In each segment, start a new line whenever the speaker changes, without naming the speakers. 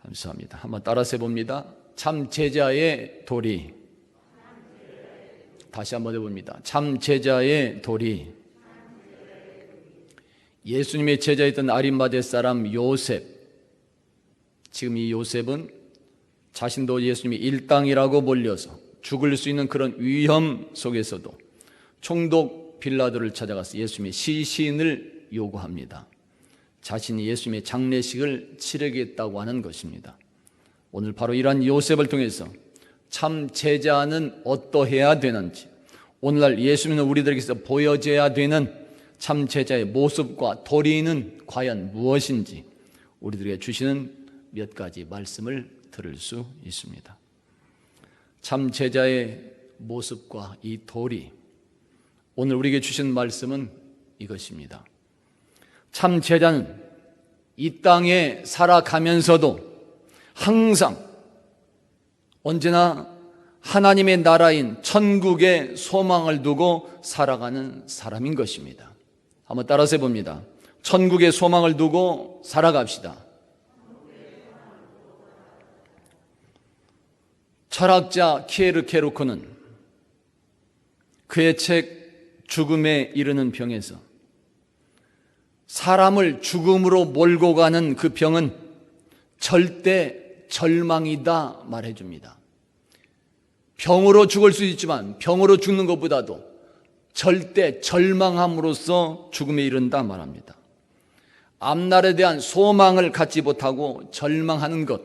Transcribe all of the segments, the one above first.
감사합니다. 한번 따라서 해봅니다. 참 제자의 도리. 다시 한번 해봅니다. 참 제자의 도리. 예수님의 제자였던 아리마대 사람 요셉. 지금 이 요셉은 자신도 예수님이 일당이라고 몰려서 죽을 수 있는 그런 위험 속에서도 총독 빌라도를 찾아가서 예수님의 시신을 요구합니다. 자신이 예수님의 장례식을 치르겠다고 하는 것입니다. 오늘 바로 이러한 요셉을 통해서 참 제자는 어떠해야 되는지, 오늘날 예수님은 우리들에게서 보여져야 되는 참 제자의 모습과 도리는 과연 무엇인지 우리들에게 주시는 몇 가지 말씀을 들을 수 있습니다. 참 제자의 모습과 이 도리, 오늘 우리에게 주신 말씀은 이것입니다. 참 제자는 이 땅에 살아가면서도 항상 언제나 하나님의 나라인 천국에 소망을 두고 살아가는 사람인 것입니다. 한번 따라서 해봅니다. 천국에 소망을 두고 살아갑시다. 철학자 키에르케르크는 그의 책 죽음에 이르는 병에서 사람을 죽음으로 몰고 가는 그 병은 절대 절망이다 말해줍니다. 병으로 죽을 수 있지만 병으로 죽는 것보다도 절대 절망함으로써 죽음에 이른다 말합니다. 앞날에 대한 소망을 갖지 못하고 절망하는 것,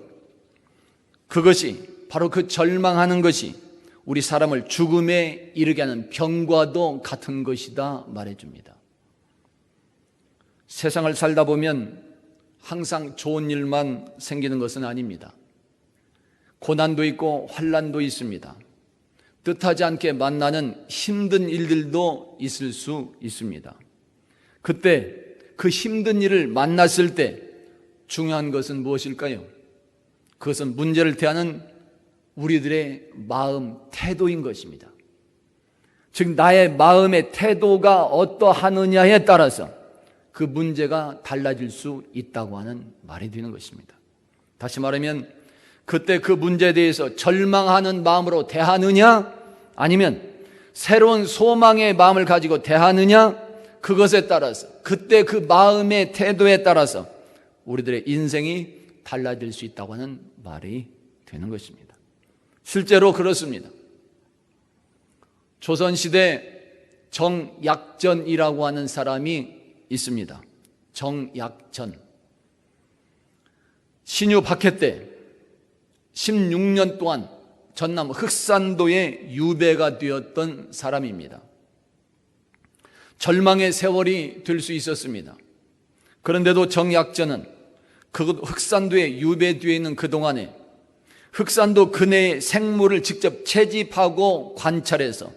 그것이 바로 그 절망하는 것이 우리 사람을 죽음에 이르게 하는 병과도 같은 것이다 말해줍니다. 세상을 살다 보면 항상 좋은 일만 생기는 것은 아닙니다. 고난도 있고 환난도 있습니다. 뜻하지 않게 만나는 힘든 일들도 있을 수 있습니다. 그때 그 힘든 일을 만났을 때 중요한 것은 무엇일까요? 그것은 문제를 대하는 우리들의 마음 태도인 것입니다. 즉 나의 마음의 태도가 어떠하느냐에 따라서 그 문제가 달라질 수 있다고 하는 말이 되는 것입니다. 다시 말하면 그때 그 문제에 대해서 절망하는 마음으로 대하느냐 아니면 새로운 소망의 마음을 가지고 대하느냐, 그것에 따라서 그때 그 마음의 태도에 따라서 우리들의 인생이 달라질 수 있다고 하는 말이 되는 것입니다. 실제로 그렇습니다. 조선시대 정약전이라고 하는 사람이 있습니다. 정약전. 신유 박해 때 16년 동안 전남 흑산도의 유배가 되었던 사람입니다. 절망의 세월이 될 수 있었습니다. 그런데도 정약전은 그 흑산도에 유배되어 있는 그동안에 흑산도 근해의 생물을 직접 채집하고 관찰해서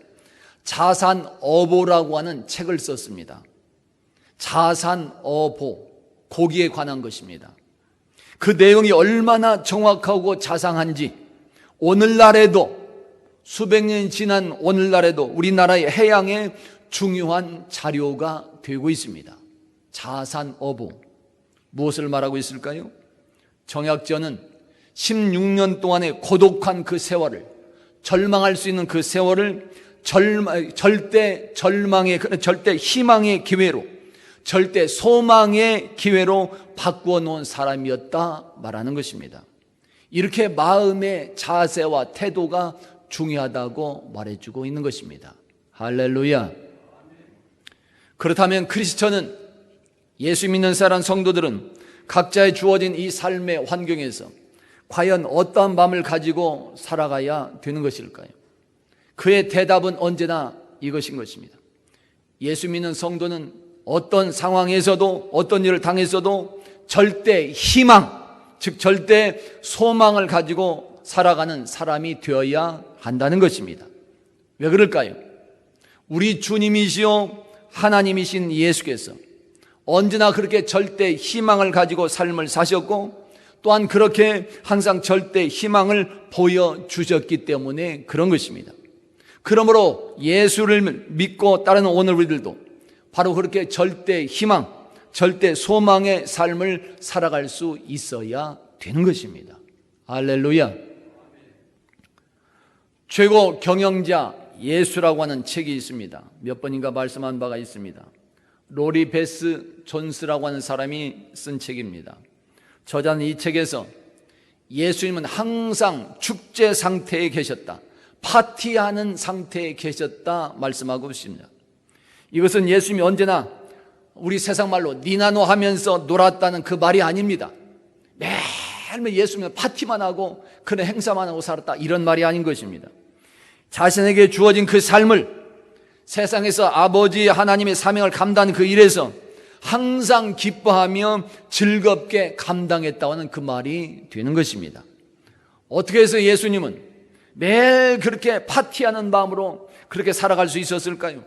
자산어보라고 하는 책을 썼습니다. 자산어보, 고기에 관한 것입니다. 그 내용이 얼마나 정확하고 자상한지 오늘날에도, 수백 년이 지난 오늘날에도 우리나라의 해양에 중요한 자료가 되고 있습니다. 자산어보, 무엇을 말하고 있을까요? 정약전은 16년 동안의 고독한 그 세월을, 절망할 수 있는 그 세월을 절대 희망의 기회로, 절대 소망의 기회로 바꾸어 놓은 사람이었다 말하는 것입니다. 이렇게 마음의 자세와 태도가 중요하다고 말해주고 있는 것입니다. 할렐루야. 그렇다면 크리스천은, 예수 믿는 사람 성도들은 각자의 주어진 이 삶의 환경에서 과연 어떠한 마음을 가지고 살아가야 되는 것일까요? 그의 대답은 언제나 이것인 것입니다. 예수 믿는 성도는 어떤 상황에서도, 어떤 일을 당했어도 절대 희망, 즉 절대 소망을 가지고 살아가는 사람이 되어야 한다는 것입니다. 왜 그럴까요? 우리 주님이시요 하나님이신 예수께서 언제나 그렇게 절대 희망을 가지고 삶을 사셨고, 또한 그렇게 항상 절대 희망을 보여주셨기 때문에 그런 것입니다. 그러므로 예수를 믿고 따르는 오늘 우리들도 바로 그렇게 절대 희망, 절대 소망의 삶을 살아갈 수 있어야 되는 것입니다. 할렐루야. 최고 경영자 예수라고 하는 책이 있습니다. 몇 번인가 말씀한 바가 있습니다. 로리 베스 존스라고 하는 사람이 쓴 책입니다. 저자는 이 책에서 예수님은 항상 축제 상태에 계셨다, 파티하는 상태에 계셨다 말씀하고 있습니다. 이것은 예수님이 언제나 우리 세상 말로 니나노 하면서 놀았다는 그 말이 아닙니다. 매일매일 예수님은 파티만 하고 그런 행사만 하고 살았다, 이런 말이 아닌 것입니다. 자신에게 주어진 그 삶을 세상에서 아버지 하나님의 사명을 감당하는 그 일에서 항상 기뻐하며 즐겁게 감당했다고 하는 그 말이 되는 것입니다. 어떻게 해서 예수님은 매일 그렇게 파티하는 마음으로 그렇게 살아갈 수 있었을까요?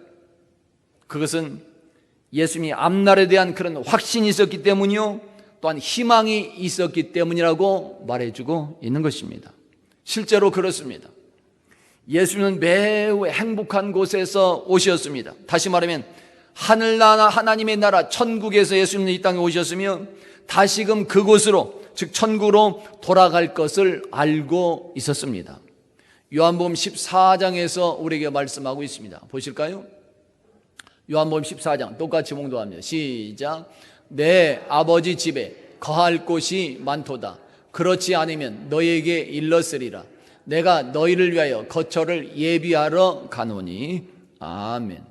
그것은 예수님이 앞날에 대한 그런 확신이 있었기 때문이요, 또한 희망이 있었기 때문이라고 말해주고 있는 것입니다. 실제로 그렇습니다. 예수님은 매우 행복한 곳에서 오셨습니다. 다시 말하면 하늘나라 하나님의 나라 천국에서 예수님은 이 땅에 오셨으며 다시금 그곳으로, 즉 천국으로 돌아갈 것을 알고 있었습니다. 요한복음 14장에서 우리에게 말씀하고 있습니다. 보실까요? 요한복음 14장 똑같이 봉독합니다. 시작. 내 아버지 집에 거할 곳이 많도다. 그렇지 않으면 너희에게 일렀으리라. 내가 너희를 위하여 거처를 예비하러 가노니. 아멘.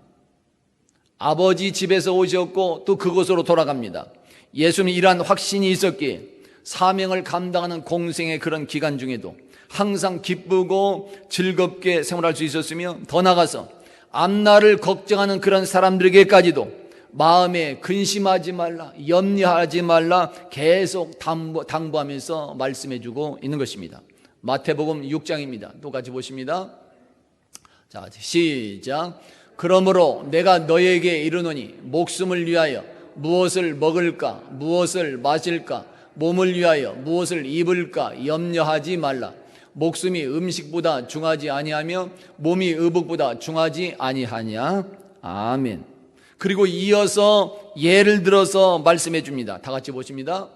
아버지 집에서 오셨고 또 그곳으로 돌아갑니다. 예수는 이러한 확신이 있었기에 사명을 감당하는 공생의 그런 기간 중에도 항상 기쁘고 즐겁게 생활할 수 있었으며, 더 나아가서 앞날을 걱정하는 그런 사람들에게까지도 마음에 근심하지 말라, 염려하지 말라 계속 당부하면서 말씀해주고 있는 것입니다. 마태복음 6장입니다. 똑같이 보십니다. 자, 시작. 그러므로 내가 너희에게 이르노니 목숨을 위하여 무엇을 먹을까, 무엇을 마실까, 몸을 위하여 무엇을 입을까 염려하지 말라. 목숨이 음식보다 중하지 아니하며 몸이 의복보다 중하지 아니하냐. 아멘. 그리고 이어서 예를 들어서 말씀해 줍니다. 다 같이 보십니다.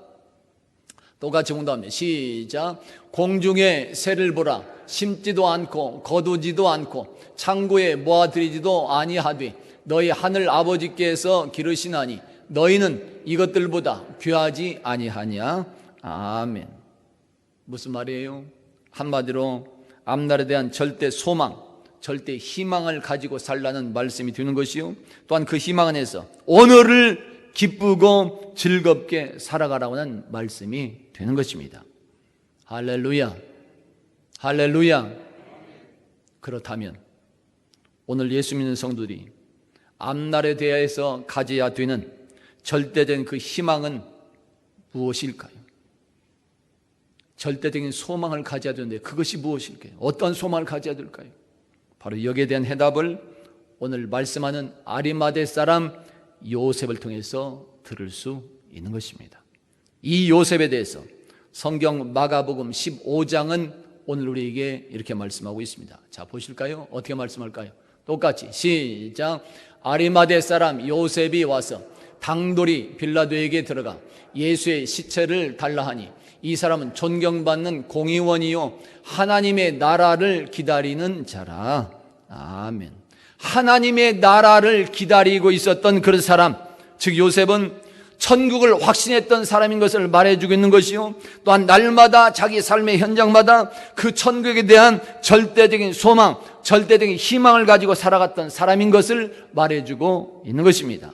똑같이 봉독합니다. 시작. 공중의 새를 보라. 심지도 않고 거두지도 않고 창고에 모아들이지도 아니하되 너희 하늘 아버지께서 기르시나니 너희는 이것들보다 귀하지 아니하냐. 아멘. 무슨 말이에요? 한마디로 앞날에 대한 절대 소망, 절대 희망을 가지고 살라는 말씀이 되는 것이요, 또한 그 희망 안에서 오늘을 기쁘고 즐겁게 살아가라고 하는 말씀이 되는 것입니다. 할렐루야, 할렐루야. 그렇다면 오늘 예수 믿는 성도들이 앞날에 대해서 가져야 되는 절대적인 그 희망은 무엇일까요? 절대적인 소망을 가져야 되는데 그것이 무엇일까요? 어떤 소망을 가져야 될까요? 바로 여기에 대한 해답을 오늘 말씀하는 아리마대 사람 요셉을 통해서 들을 수 있는 것입니다. 이 요셉에 대해서 성경 마가복음 15장은 오늘 우리에게 이렇게 말씀하고 있습니다. 자, 보실까요? 어떻게 말씀할까요? 똑같이 시작. 아리마대 사람 요셉이 와서 당돌이 빌라도에게 들어가 예수의 시체를 달라 하니 이 사람은 존경받는 공의원이요 하나님의 나라를 기다리는 자라. 아멘. 하나님의 나라를 기다리고 있었던 그런 사람, 즉 요셉은 천국을 확신했던 사람인 것을 말해주고 있는 것이요, 또한 날마다 자기 삶의 현장마다 그 천국에 대한 절대적인 소망, 절대적인 희망을 가지고 살아갔던 사람인 것을 말해주고 있는 것입니다.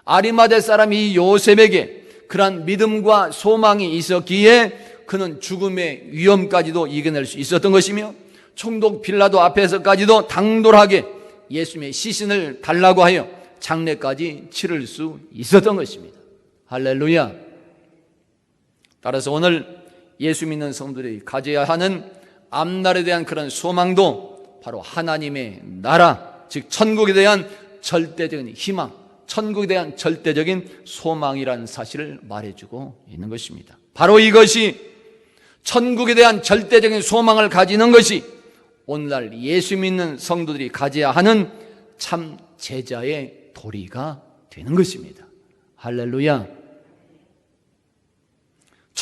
아리마대 사람이 요셉에게 그러한 믿음과 소망이 있었기에 그는 죽음의 위험까지도 이겨낼 수 있었던 것이며, 총독 빌라도 앞에서까지도 당돌하게 예수님의 시신을 달라고 하여 장례까지 치를 수 있었던 것입니다. 할렐루야. 따라서 오늘 예수 믿는 성도들이 가져야 하는 앞날에 대한 그런 소망도 바로 하나님의 나라, 즉 천국에 대한 절대적인 희망, 천국에 대한 절대적인 소망이라는 사실을 말해주고 있는 것입니다. 바로 이것이, 천국에 대한 절대적인 소망을 가지는 것이 오늘날 예수 믿는 성도들이 가져야 하는 참 제자의 도리가 되는 것입니다. 할렐루야.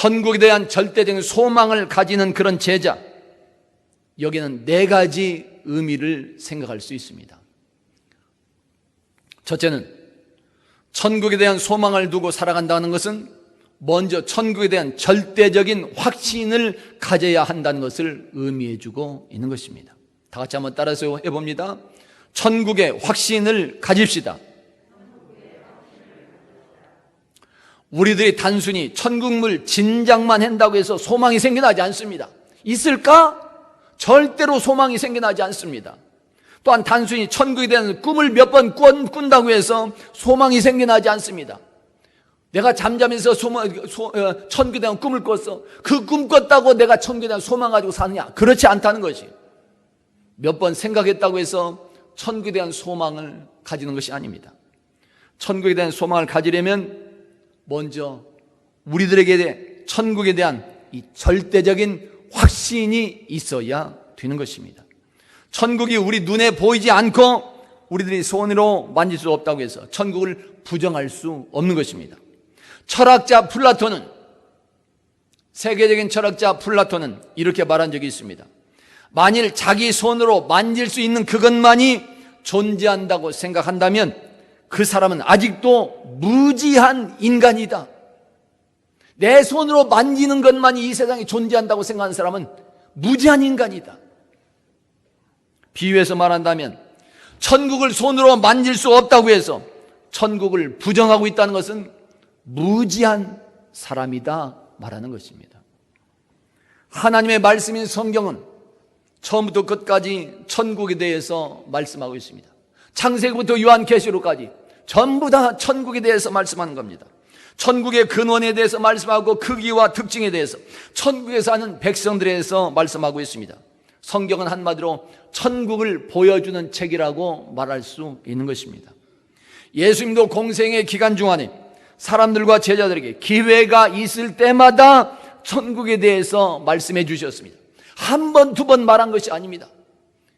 천국에 대한 절대적인 소망을 가지는 그런 제자, 여기는 네 가지 의미를 생각할 수 있습니다. 첫째는 천국에 대한 소망을 두고 살아간다는 것은 먼저 천국에 대한 절대적인 확신을 가져야 한다는 것을 의미해 주고 있는 것입니다. 다 같이 한번 따라서 해봅니다. 천국의 확신을 가집시다. 우리들이 단순히 천국물 진작만 한다고 해서 소망이 생겨나지 않습니다. 있을까? 절대로 소망이 생겨나지 않습니다. 또한 단순히 천국에 대한 꿈을 몇 번 꾼다고 해서 소망이 생겨나지 않습니다. 내가 잠자면서 천국에 대한 꿈을 꿨어. 그 꿈 꿨다고 내가 천국에 대한 소망 가지고 사느냐? 그렇지 않다는 것이. 몇 번 생각했다고 해서 천국에 대한 소망을 가지는 것이 아닙니다. 천국에 대한 소망을 가지려면 먼저 우리들에게 천국에 대한 이 절대적인 확신이 있어야 되는 것입니다. 천국이 우리 눈에 보이지 않고 우리들이 손으로 만질 수 없다고 해서 천국을 부정할 수 없는 것입니다. 철학자 플라톤은, 세계적인 철학자 플라톤은 이렇게 말한 적이 있습니다. 만일 자기 손으로 만질 수 있는 그것만이 존재한다고 생각한다면 그 사람은 아직도 무지한 인간이다. 내 손으로 만지는 것만이 이 세상에 존재한다고 생각하는 사람은 무지한 인간이다. 비유해서 말한다면 천국을 손으로 만질 수 없다고 해서 천국을 부정하고 있다는 것은 무지한 사람이다 말하는 것입니다. 하나님의 말씀인 성경은 처음부터 끝까지 천국에 대해서 말씀하고 있습니다. 창세기부터 요한계시록까지 전부 다 천국에 대해서 말씀하는 겁니다. 천국의 근원에 대해서 말씀하고 크기와 특징에 대해서 천국에 사는 백성들에 대해서 말씀하고 있습니다. 성경은 한마디로 천국을 보여주는 책이라고 말할 수 있는 것입니다. 예수님도 공생의 기간 중안에 사람들과 제자들에게 기회가 있을 때마다 천국에 대해서 말씀해 주셨습니다. 한 번, 두 번 말한 것이 아닙니다.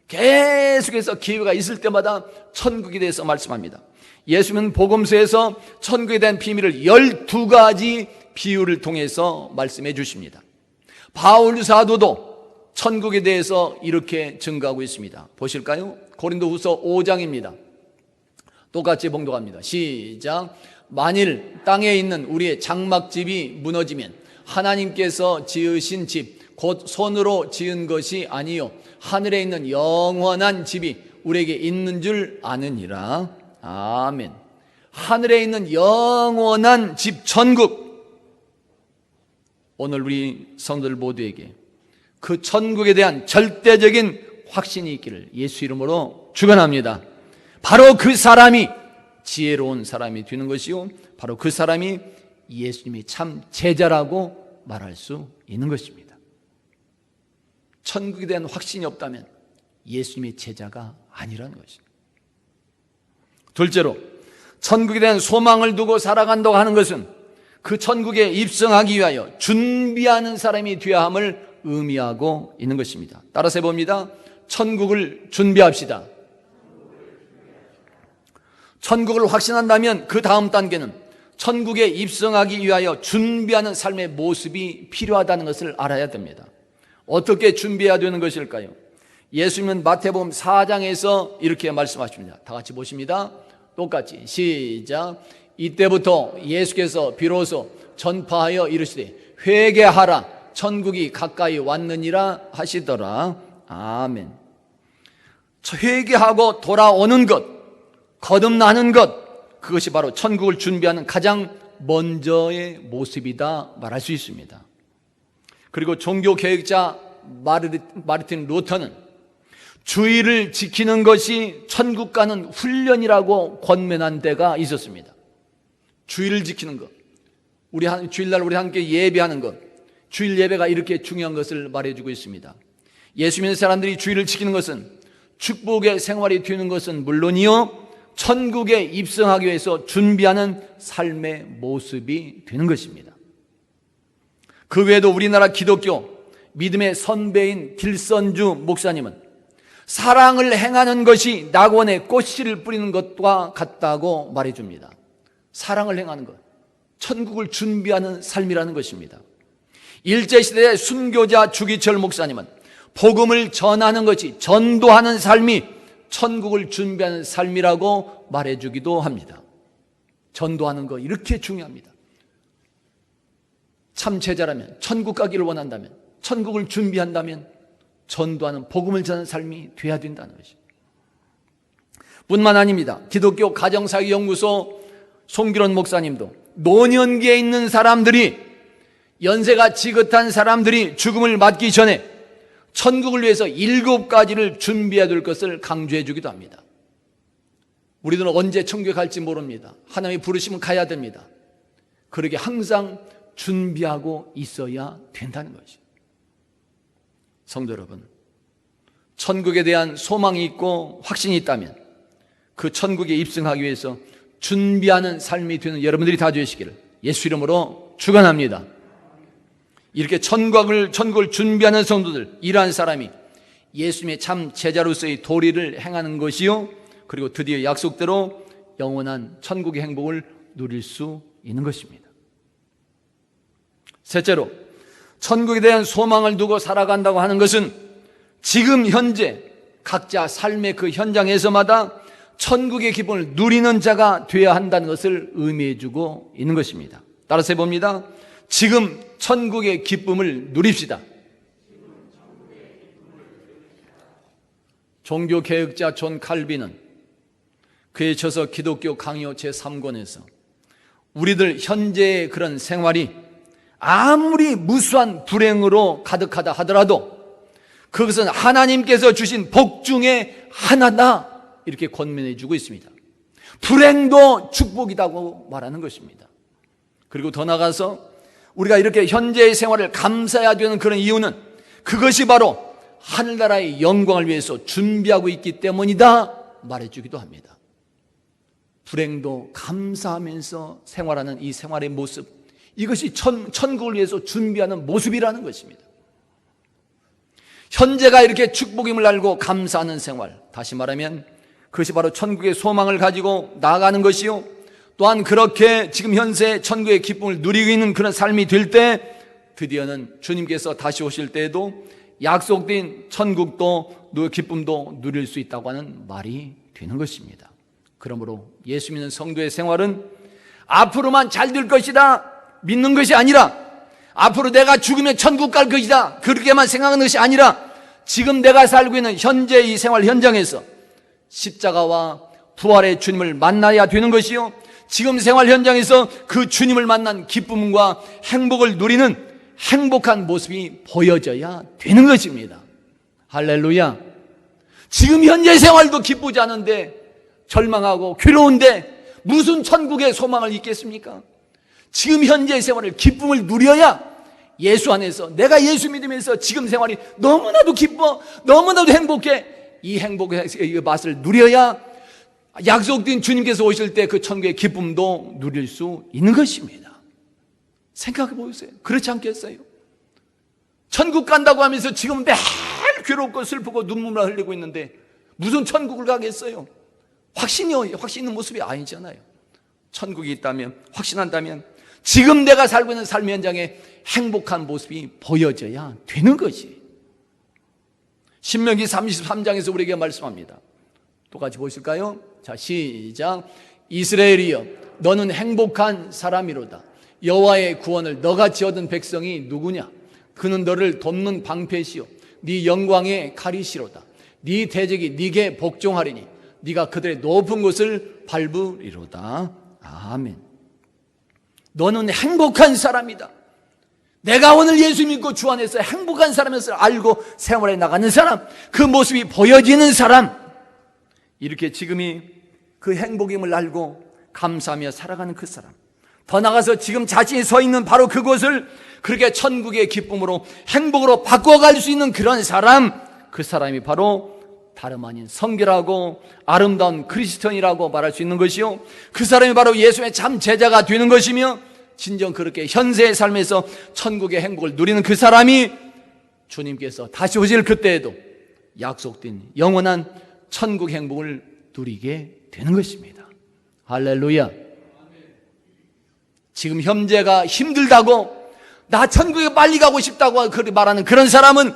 계속해서 기회가 있을 때마다 천국에 대해서 말씀합니다. 예수님은 복음서에서 천국에 대한 비밀을 12가지 비유를 통해서 말씀해 주십니다. 바울 사도도 천국에 대해서 이렇게 증거하고 있습니다. 보실까요? 고린도후서 5장입니다. 똑같이 봉독합니다. 시작. 만일 땅에 있는 우리의 장막집이 무너지면 하나님께서 지으신 집, 곧 손으로 지은 것이 아니요 하늘에 있는 영원한 집이 우리에게 있는 줄 아느니라. 아멘. 하늘에 있는 영원한 집 천국, 오늘 우리 성도들 모두에게 그 천국에 대한 절대적인 확신이 있기를 예수 이름으로 축원합니다. 바로 그 사람이 지혜로운 사람이 되는 것이요, 바로 그 사람이 예수님이 참 제자라고 말할 수 있는 것입니다. 천국에 대한 확신이 없다면 예수님의 제자가 아니라는 것입니다. 둘째로, 천국에 대한 소망을 두고 살아간다고 하는 것은 그 천국에 입성하기 위하여 준비하는 사람이 되어야 함을 의미하고 있는 것입니다. 따라서 해봅니다. 천국을 준비합시다. 천국을 확신한다면 그 다음 단계는 천국에 입성하기 위하여 준비하는 삶의 모습이 필요하다는 것을 알아야 됩니다. 어떻게 준비해야 되는 것일까요? 예수님은 마태복음 4장에서 이렇게 말씀하십니다. 다 같이 보십니다. 똑같이 시작. 이때부터 예수께서 비로소 전파하여 이르시되 회개하라, 천국이 가까이 왔느니라 하시더라. 아멘. 회개하고 돌아오는 것, 거듭나는 것, 그것이 바로 천국을 준비하는 가장 먼저의 모습이다 말할 수 있습니다. 그리고 종교개혁자 마르틴 루터는 주의를 지키는 것이 천국 가는 훈련이라고 권면한 때가 있었습니다. 주의를 지키는 것, 주일날 우리 함께 예배하는 것, 주일 예배가 이렇게 중요한 것을 말해주고 있습니다. 예수 믿는 사람들이 주의를 지키는 것은 축복의 생활이 되는 것은 물론이요, 천국에 입성하기 위해서 준비하는 삶의 모습이 되는 것입니다. 그 외에도 우리나라 기독교 믿음의 선배인 길선주 목사님은 사랑을 행하는 것이 낙원에 꽃씨를 뿌리는 것과 같다고 말해줍니다. 사랑을 행하는 것, 천국을 준비하는 삶이라는 것입니다. 일제시대의 순교자 주기철 목사님은 복음을 전하는 것이, 전도하는 삶이 천국을 준비하는 삶이라고 말해주기도 합니다. 전도하는 거 이렇게 중요합니다. 참 제자라면, 천국 가기를 원한다면, 천국을 준비한다면 전도하는, 복음을 전하는 삶이 돼야 된다는 것이죠. 뿐만 아닙니다. 기독교 가정사역연구소 송기론 목사님도 노년기에 있는 사람들이, 연세가 지긋한 사람들이 죽음을 맞기 전에 천국을 위해서 7가지를 준비해야 될 것을 강조해 주기도 합니다. 우리들은 언제 천국에 갈지 모릅니다. 하나님이 부르시면 가야 됩니다. 그렇게 항상 준비하고 있어야 된다는 것이죠. 성도 여러분, 천국에 대한 소망이 있고 확신이 있다면 그 천국에 입성하기 위해서 준비하는 삶이 되는 여러분들이 다 되시기를 예수 이름으로 축원합니다. 이렇게 천국을 준비하는 성도들, 이러한 사람이 예수님의 참 제자로서의 도리를 행하는 것이요, 그리고 드디어 약속대로 영원한 천국의 행복을 누릴 수 있는 것입니다. 셋째로, 천국에 대한 소망을 두고 살아간다고 하는 것은 지금 현재 각자 삶의 그 현장에서마다 천국의 기쁨을 누리는 자가 되어야 한다는 것을 의미해 주고 있는 것입니다. 따라서 해봅니다. 지금 천국의 기쁨을 누립시다. 종교개혁자 존 칼빈은 그에 져서 기독교 강요 제3권에서 우리들 현재의 그런 생활이 아무리 무수한 불행으로 가득하다 하더라도 그것은 하나님께서 주신 복 중에 하나다, 이렇게 권면해 주고 있습니다. 불행도 축복이라고 말하는 것입니다. 그리고 더 나아가서 우리가 이렇게 현재의 생활을 감사해야 되는 그런 이유는 그것이 바로 하늘나라의 영광을 위해서 준비하고 있기 때문이다 말해주기도 합니다. 불행도 감사하면서 생활하는 이 생활의 모습, 이것이 천국을 위해서 준비하는 모습이라는 것입니다. 현재가 이렇게 축복임을 알고 감사하는 생활, 다시 말하면 그것이 바로 천국의 소망을 가지고 나아가는 것이요, 또한 그렇게 지금 현재 천국의 기쁨을 누리고 있는 그런 삶이 될 때 드디어는 주님께서 다시 오실 때에도 약속된 천국도 기쁨도 누릴 수 있다고 하는 말이 되는 것입니다. 그러므로 예수 믿는 성도의 생활은 앞으로만 잘 될 것이다 믿는 것이 아니라, 앞으로 내가 죽으면 천국 갈 것이다 그렇게만 생각하는 것이 아니라, 지금 내가 살고 있는 현재 이 생활 현장에서 십자가와 부활의 주님을 만나야 되는 것이요, 지금 생활 현장에서 그 주님을 만난 기쁨과 행복을 누리는 행복한 모습이 보여져야 되는 것입니다. 할렐루야. 지금 현재 생활도 기쁘지 않은데, 절망하고 괴로운데 무슨 천국의 소망을 잊겠습니까? 지금 현재 생활을, 기쁨을 누려야 예수 안에서, 내가 예수 믿으면서 지금 생활이 너무나도 기뻐, 너무나도 행복해, 이 행복의 맛을 누려야 약속된 주님께서 오실 때 그 천국의 기쁨도 누릴 수 있는 것입니다. 생각해 보세요. 그렇지 않겠어요? 천국 간다고 하면서 지금 매일 괴롭고 슬프고 눈물을 흘리고 있는데 무슨 천국을 가겠어요? 확신 있는 모습이 아니잖아요. 천국이 있다면, 확신한다면 지금 내가 살고 있는 삶 현장에 행복한 모습이 보여져야 되는 것이. 신명기 33장에서 우리에게 말씀합니다. 똑같이 보실까요? 자, 시작. 이스라엘이여, 너는 행복한 사람이로다. 여호와의 구원을 너같이 얻은 백성이 누구냐? 그는 너를 돕는 방패시요 네 영광의 가리시로다. 네 대적이 네게 복종하리니 네가 그들의 높은 곳을 밟으리로다. 아멘. 너는 행복한 사람이다. 내가 오늘 예수 믿고 주 안에서 행복한 사람이었을 알고 생활해 나가는 사람, 그 모습이 보여지는 사람, 이렇게 지금이 그 행복임을 알고 감사하며 살아가는 그 사람, 더 나아가서 지금 자신이 서 있는 바로 그곳을 그렇게 천국의 기쁨으로, 행복으로 바꿔갈 수 있는 그런 사람, 그 사람이 바로 다름 아닌 성결하고 아름다운 그리스도인이라고 말할 수 있는 것이요, 그 사람이 바로 예수의 참 제자가 되는 것이며, 진정 그렇게 현세의 삶에서 천국의 행복을 누리는 그 사람이 주님께서 다시 오실 그때에도 약속된 영원한 천국 행복을 누리게 되는 것입니다. 할렐루야. 지금 현재가 힘들다고 나 천국에 빨리 가고 싶다고 말하는 그런 사람은,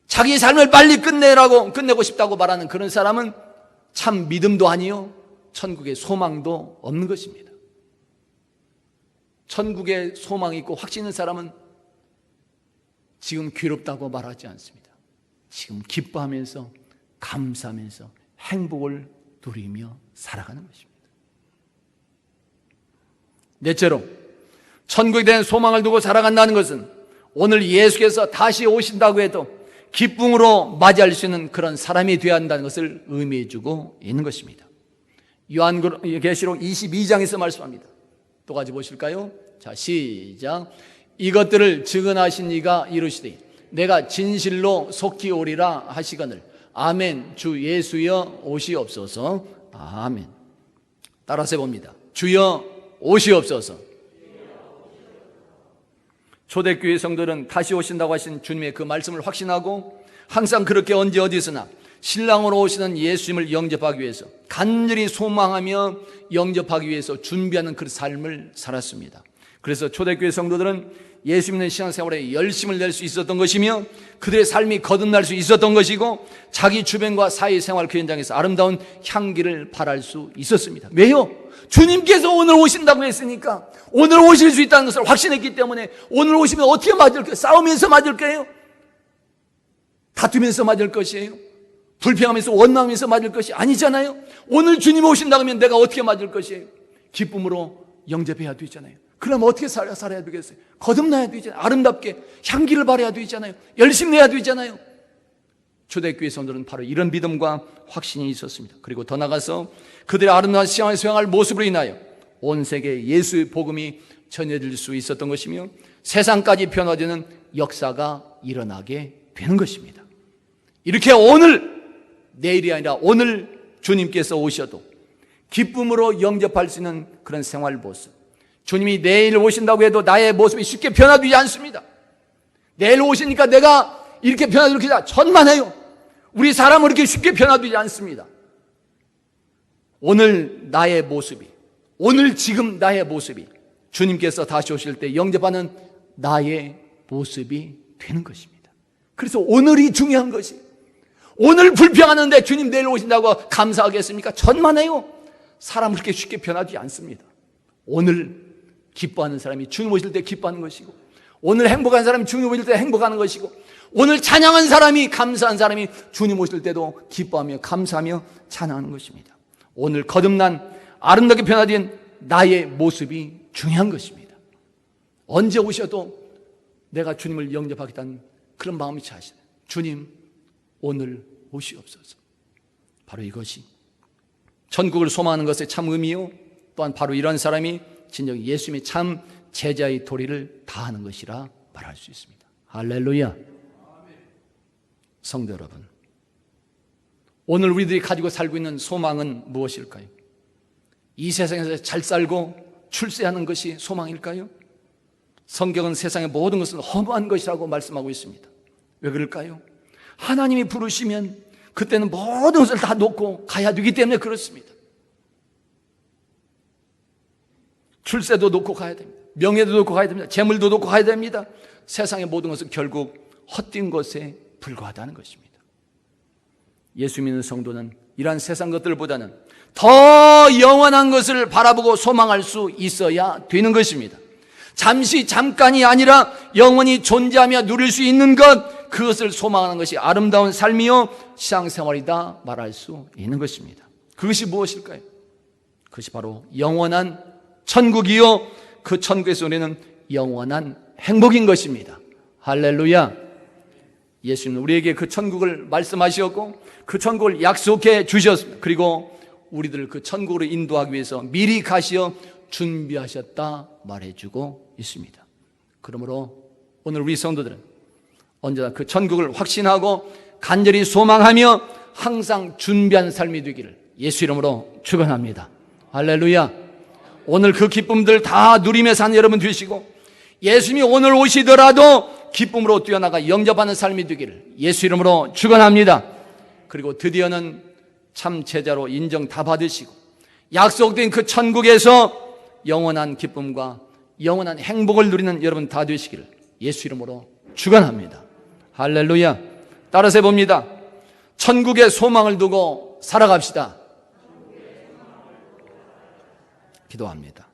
자기 삶을 빨리 끝내고 싶다고 말하는 그런 사람은 참 믿음도 아니요, 천국의 소망도 없는 것입니다. 천국에 소망이 있고 확신 있는 사람은 지금 괴롭다고 말하지 않습니다. 지금 기뻐하면서 감사하면서 행복을 누리며 살아가는 것입니다. 넷째로, 천국에 대한 소망을 두고 살아간다는 것은 오늘 예수께서 다시 오신다고 해도 기쁨으로 맞이할 수 있는 그런 사람이 되어야 한다는 것을 의미해 주고 있는 것입니다. 요한계시록 22장에서 말씀합니다. 또 가지 보실까요? 자, 시작. 이것들을 증언하신 이가 이르시되 내가 진실로 속히 오리라 하시거늘 아멘. 주 예수여 오시옵소서. 아멘. 따라서 해봅니다. 주여 오시옵소서. 초대교회 성도들은 다시 오신다고 하신 주님의 그 말씀을 확신하고 항상 그렇게 언제 어디서나 신랑으로 오시는 예수님을 영접하기 위해서 간절히 소망하며 영접하기 위해서 준비하는 그 삶을 살았습니다. 그래서 초대교회 성도들은 예수 믿는 신앙생활에 열심을 낼 수 있었던 것이며 그들의 삶이 거듭날 수 있었던 것이고 자기 주변과 사회생활 그 현장에서 아름다운 향기를 발할 수 있었습니다. 왜요? 주님께서 오늘 오신다고 했으니까, 오늘 오실 수 있다는 것을 확신했기 때문에 오늘 오시면 어떻게 맞을까요? 싸우면서 맞을 거예요? 다투면서 맞을 것이에요? 불평하면서 원망하면서 맞을 것이 아니잖아요. 오늘 주님 오신다고 하면 내가 어떻게 맞을 것이에요? 기쁨으로 영접해야 되잖아요. 그럼 어떻게 살아야 되겠어요? 거듭나야 되잖아요. 아름답게 향기를 발해야 되잖아요. 열심히 내야 되잖아요. 초대교회 성도들은 바로 이런 믿음과 확신이 있었습니다. 그리고 더 나아가서 그들의 아름다운 신앙을 수행할 모습으로 인하여 온 세계에 예수의 복음이 전해질 수 있었던 것이며 세상까지 변화되는 역사가 일어나게 되는 것입니다. 이렇게 오늘, 내일이 아니라 오늘 주님께서 오셔도 기쁨으로 영접할 수 있는 그런 생활 모습, 주님이 내일 오신다고 해도 나의 모습이 쉽게 변화되지 않습니다. 내일 오시니까 내가 이렇게 변화되지 천만에요. 우리 사람은 이렇게 쉽게 변화되지 않습니다. 오늘 나의 모습이, 오늘 지금 나의 모습이 주님께서 다시 오실 때 영접하는 나의 모습이 되는 것입니다. 그래서 오늘이 중요한 것이, 오늘 불평하는데 주님 내일 오신다고 감사하겠습니까? 천만에요. 사람은 그렇게 쉽게 변하지 않습니다. 오늘 기뻐하는 사람이 주님 오실 때 기뻐하는 것이고, 오늘 행복한 사람이 주님 오실 때 행복하는 것이고, 오늘 찬양한 사람이, 감사한 사람이 주님 오실 때도 기뻐하며 감사하며 찬양하는 것입니다. 오늘 거듭난 아름답게 변화된 나의 모습이 중요한 것입니다. 언제 오셔도 내가 주님을 영접하겠다는 그런 마음이 차시네. 주님 오늘 오시옵소서. 바로 이것이 천국을 소망하는 것의 참 의미요, 또한 바로 이런 사람이 진정 예수님의 참 제자의 도리를 다하는 것이라 말할 수 있습니다. 할렐루야. 성도 여러분, 오늘 우리들이 가지고 살고 있는 소망은 무엇일까요? 이 세상에서 잘 살고 출세하는 것이 소망일까요? 성경은 세상의 모든 것은 허무한 것이라고 말씀하고 있습니다. 왜 그럴까요? 하나님이 부르시면 그때는 모든 것을 다 놓고 가야 되기 때문에 그렇습니다. 출세도 놓고 가야 됩니다. 명예도 놓고 가야 됩니다. 재물도 놓고 가야 됩니다. 세상의 모든 것은 결국 헛된 것에 불과하다는 것입니다. 예수 믿는 성도는 이러한 세상 것들보다는 더 영원한 것을 바라보고 소망할 수 있어야 되는 것입니다. 잠시 잠깐이 아니라 영원히 존재하며 누릴 수 있는 것, 그것을 소망하는 것이 아름다운 삶이요 신앙생활이다 말할 수 있는 것입니다. 그것이 무엇일까요? 그것이 바로 영원한 천국이요, 그 천국에서 우리는 영원한 행복인 것입니다. 할렐루야. 예수님은 우리에게 그 천국을 말씀하셨고 그 천국을 약속해 주셨습니다. 그리고 우리들을 그 천국으로 인도하기 위해서 미리 가시어 준비하셨다 말해주고 있습니다. 그러므로 오늘 우리 성도들은 언제나 그 천국을 확신하고 간절히 소망하며 항상 준비한 삶이 되기를 예수 이름으로 축원합니다. 할렐루야. 오늘 그 기쁨들 다 누리며 사는 여러분 되시고, 예수님이 오늘 오시더라도 기쁨으로 뛰어나가 영접하는 삶이 되기를 예수 이름으로 축원합니다. 그리고 드디어는 참 제자로 인정 다 받으시고 약속된 그 천국에서 영원한 기쁨과 영원한 행복을 누리는 여러분 다 되시기를 예수 이름으로 축원합니다. 할렐루야. 따라서 해봅니다. 천국의 소망을 두고 살아갑시다. 기도합니다.